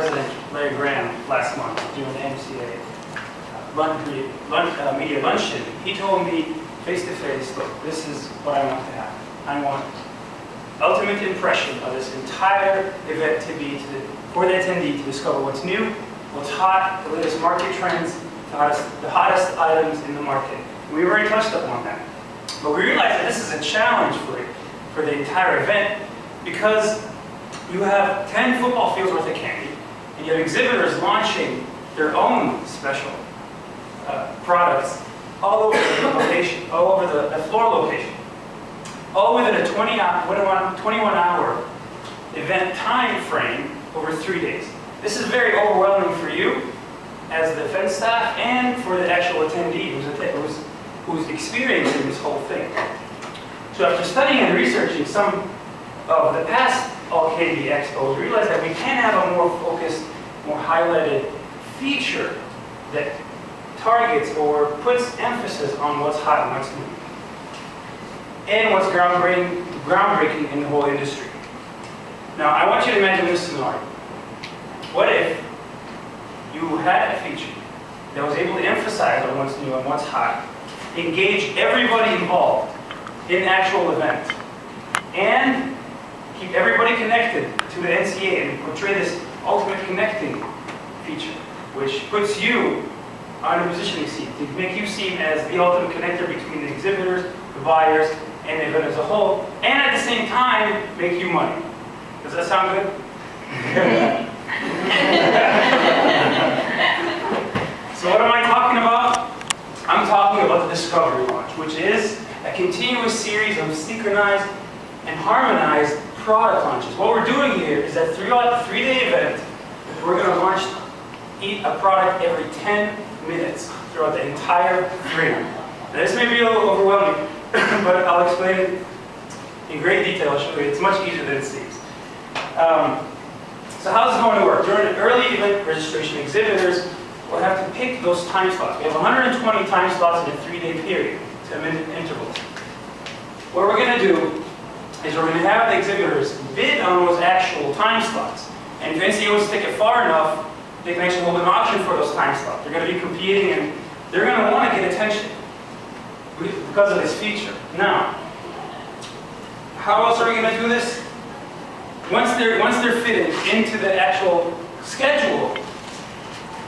President Larry Graham last month during the MCA media luncheon. He told me face-to-face, look, this is what I want to happen. I want ultimate impression of this entire event to be for the attendee to discover what's new, what's hot, the latest market trends, the hottest items in the market. We already touched upon that. But we realized that this is a challenge for the entire event because you have 10 football fields worth of candy, and you have exhibitors launching their own special products all over the location, all over the floor location, all within a 21-hour event time frame over 3 days. This is very overwhelming for you as the event staff and for the actual attendee who's experiencing this whole thing. So after studying and researching some of the past All-Candy Expos, we realized that we can have a more focused, more highlighted feature that targets or puts emphasis on what's hot and what's new, and what's groundbreaking in the whole industry. Now, I want you to imagine this scenario. What if you had a feature that was able to emphasize on what's new and what's hot, engage everybody involved in the actual event, and keep everybody connected to the NCA and portray this ultimate connecting feature, which puts you on a positioning seat to make you seem as the ultimate connector between the exhibitors, the buyers, and the event as a whole, and at the same time, make you money. Does that sound good? So what am I talking about? I'm talking about the Discovery Launch, which is a continuous series of synchronized and harmonized product launches. What we're doing here is that throughout the 3-day event, we're going to launch a product every 10 minutes throughout the entire frame. Now, this may be a little overwhelming, but I'll explain it in great detail. I'll show you. It's much easier than it seems. So how's it going to work? During early event registration, exhibitors will have to pick those time slots. We have 120 time slots in a 3-day period, 10-minute intervals. What we're going to do is we're going to have the exhibitors bid on those actual time slots. And if NCA wants to take it far enough, they can actually hold an auction for those time slots. They're going to be competing, and they're going to want to get attention because of this feature. Now, how else are we going to do this? Once they're fitted into the actual schedule,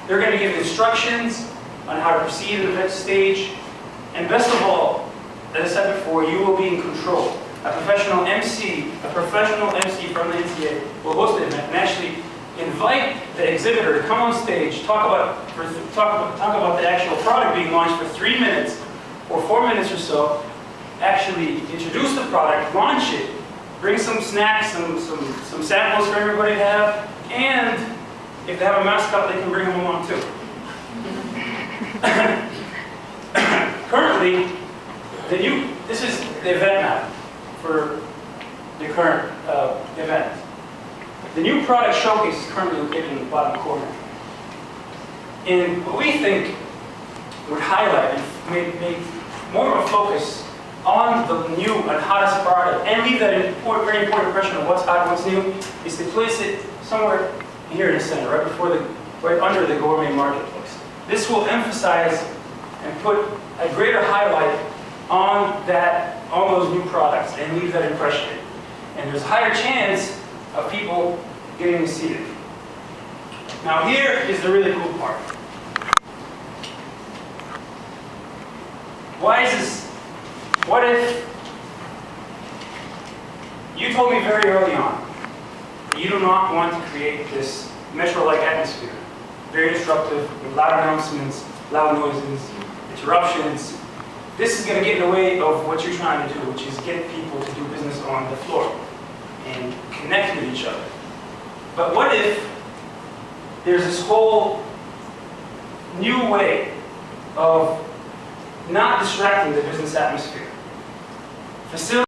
they're going to give instructions on how to proceed to the next stage. And best of all, as I said before, you will be in control. A professional MC from the NCA will host the event and actually invite the exhibitor to come on stage, talk about the actual product being launched for 3 minutes or 4 minutes or so, actually introduce the product, launch it, bring some snacks, some samples for everybody to have, and if they have a mascot, they can bring them along too. Currently, this is the event map for the current event. The new product showcase is currently located in the bottom corner. And what we think would highlight and make more of a focus on the new and hottest product and leave that very important impression of what's hot and what's new is to place it somewhere here in the center, right under the gourmet marketplace. This will emphasize and put a greater highlight on those new products and leave that impression. And there's a higher chance of people getting seated. Now here is the really cool part. Why is this? What if you told me very early on that you do not want to create this metro-like atmosphere, very disruptive, with loud announcements, loud noises, interruptions. This is going to get in the way of what you're trying to do, which is get people to do business on the floor and connect with each other. But what if there's this whole new way of not distracting the business atmosphere? Facilitate